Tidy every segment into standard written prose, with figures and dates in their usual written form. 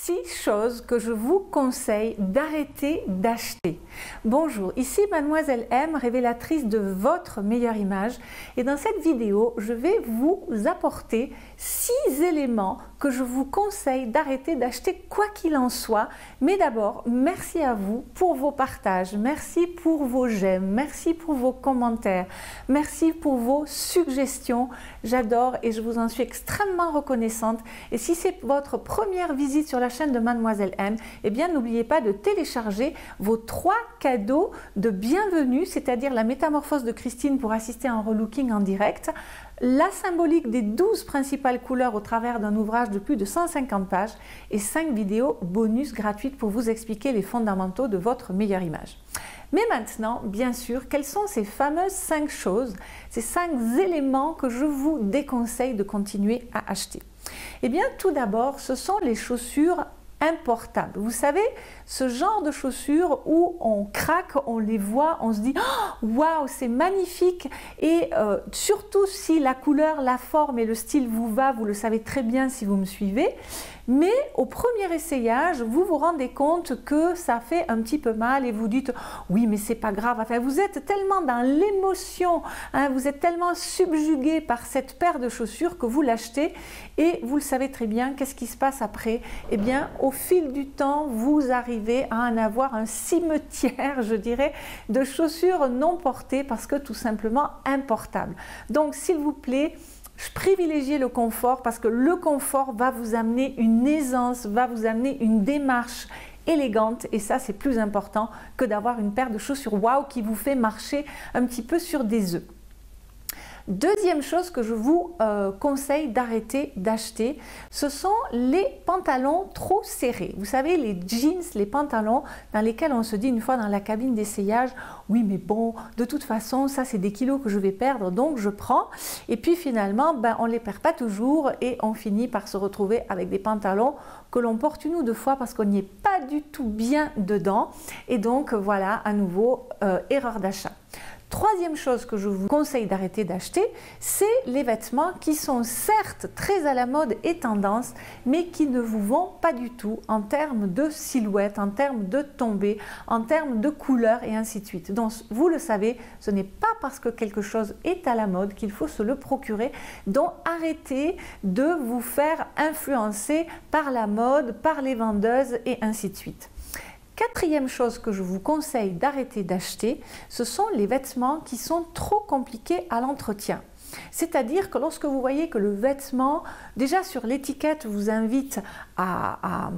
6 choses que je vous conseille d'arrêter d'acheter. Bonjour, ici Mademoiselle M, révélatrice de votre meilleure image. Et dans cette vidéo, je vais vous apporter 6 éléments que je vous conseille d'arrêter d'acheter quoi qu'il en soit. Mais d'abord, merci à vous pour vos partages, merci pour vos j'aime, merci pour vos commentaires, merci pour vos suggestions. J'adore et je vous en suis extrêmement reconnaissante. Et si c'est votre première visite sur la chaîne de Mademoiselle M, eh bien n'oubliez pas de télécharger vos 3 cadeaux de bienvenue, c'est-à-dire la métamorphose de Christine pour assister à un relooking en direct, la symbolique des 12 principales couleurs au travers d'un ouvrage de plus de 150 pages et 5 vidéos bonus gratuites pour vous expliquer les fondamentaux de votre meilleure image. Mais maintenant, bien sûr, quelles sont ces fameuses 5 choses, ces 5 éléments que je vous déconseille de continuer à acheter? Eh bien, tout d'abord, ce sont les chaussures importables. Vous savez, ce genre de chaussures où on craque, on les voit, on se dit « Waouh, c'est magnifique !» Et surtout si la couleur, la forme et le style vous va, vous le savez très bien si vous me suivez. Mais au premier essayage, vous vous rendez compte que ça fait un petit peu mal et vous dites « Oui, mais c'est pas grave ». Enfin, vous êtes tellement dans l'émotion, hein, vous êtes tellement subjugué par cette paire de chaussures que vous l'achetez et vous le savez très bien, qu'est-ce qui se passe après? Eh bien, au fil du temps, vous arrivez à en avoir un cimetière, je dirais, de chaussures non portées parce que tout simplement importables. Donc, s'il vous plaît, je privilégie le confort parce que le confort va vous amener une aisance, va vous amener une démarche élégante et ça c'est plus important que d'avoir une paire de chaussures waouh qui vous fait marcher un petit peu sur des œufs. Deuxième chose que je vous conseille d'arrêter d'acheter, ce sont les pantalons trop serrés. Vous savez, les jeans, les pantalons dans lesquels on se dit une fois dans la cabine d'essayage, oui mais bon, de toute façon, ça c'est des kilos que je vais perdre, donc je prends. Et puis finalement, ben, on ne les perd pas toujours et on finit par se retrouver avec des pantalons que l'on porte une ou deux fois parce qu'on n'y est pas du tout bien dedans. Et donc voilà, à nouveau, erreur d'achat. Troisième chose que je vous conseille d'arrêter d'acheter, c'est les vêtements qui sont certes très à la mode et tendance, mais qui ne vous vont pas du tout en termes de silhouette, en termes de tombée, en termes de couleur et ainsi de suite. Donc vous le savez, ce n'est pas parce que quelque chose est à la mode qu'il faut se le procurer. Donc arrêtez de vous faire influencer par la mode, par les vendeuses et ainsi de suite. Quatrième chose que je vous conseille d'arrêter d'acheter, ce sont les vêtements qui sont trop compliqués à l'entretien. C'est-à-dire que lorsque vous voyez que le vêtement, déjà sur l'étiquette, vous invite à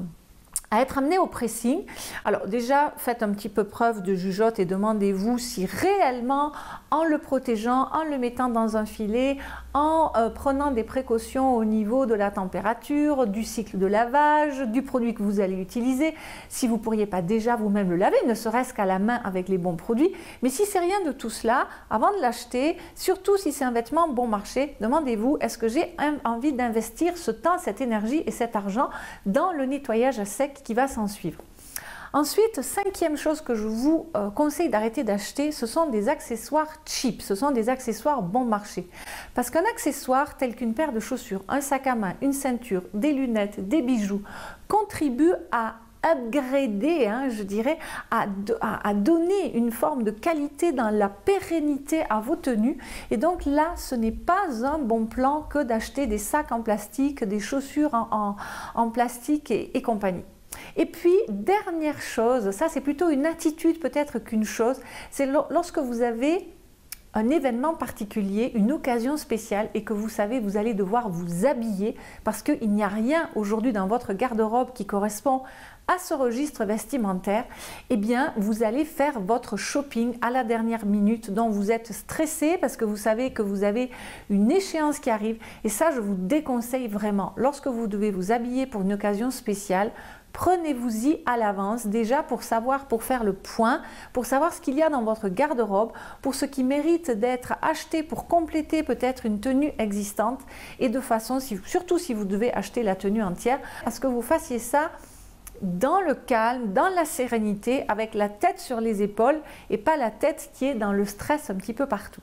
être amené au pressing. Alors déjà, faites un petit peu preuve de jugeote et demandez-vous si réellement, en le protégeant, en le mettant dans un filet, en prenant des précautions au niveau de la température, du cycle de lavage, du produit que vous allez utiliser, si vous ne pourriez pas déjà vous-même le laver, ne serait-ce qu'à la main avec les bons produits. Mais si c'est rien de tout cela, avant de l'acheter, surtout si c'est un vêtement bon marché, demandez-vous, est-ce que j'ai envie d'investir ce temps, cette énergie et cet argent dans le nettoyage à sec qui va s'en suivre. Ensuite, cinquième chose que je vous conseille d'arrêter d'acheter, ce sont des accessoires cheap, ce sont des accessoires bon marché. Parce qu'un accessoire tel qu'une paire de chaussures, un sac à main, une ceinture, des lunettes, des bijoux, contribue à upgrader, hein, je dirais, à donner une forme de qualité dans la pérennité à vos tenues. Et donc là, ce n'est pas un bon plan que d'acheter des sacs en plastique, des chaussures en plastique et compagnie. Et puis, dernière chose, ça c'est plutôt une attitude peut-être qu'une chose, c'est lorsque vous avez un événement particulier, une occasion spéciale et que vous savez, vous allez devoir vous habiller parce qu'il n'y a rien aujourd'hui dans votre garde-robe qui correspond à ce registre vestimentaire, eh bien, vous allez faire votre shopping à la dernière minute dont vous êtes stressé parce que vous savez que vous avez une échéance qui arrive et ça, je vous déconseille vraiment. Lorsque vous devez vous habiller pour une occasion spéciale, prenez-vous-y à l'avance déjà pour savoir, pour faire le point, pour savoir ce qu'il y a dans votre garde-robe, pour ce qui mérite d'être acheté pour compléter peut-être une tenue existante et de façon, surtout si vous devez acheter la tenue entière, à ce que vous fassiez ça dans le calme, dans la sérénité, avec la tête sur les épaules et pas la tête qui est dans le stress un petit peu partout.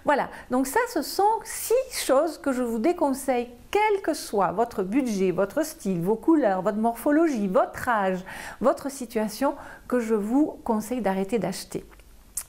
Voilà, donc ça, ce sont 6 choses que je vous déconseille, quel que soit votre budget, votre style, vos couleurs, votre morphologie, votre âge, votre situation, que je vous conseille d'arrêter d'acheter.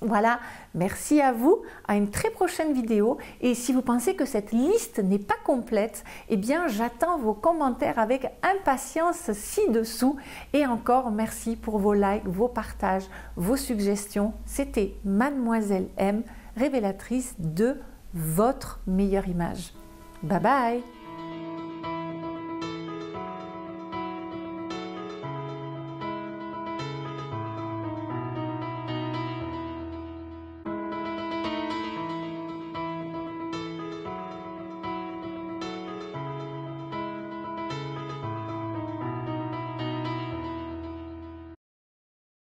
Voilà, merci à vous, à une très prochaine vidéo. Et si vous pensez que cette liste n'est pas complète, eh bien j'attends vos commentaires avec impatience ci-dessous. Et encore merci pour vos likes, vos partages, vos suggestions. C'était Mademoiselle M, révélatrice de votre meilleure image. Bye bye!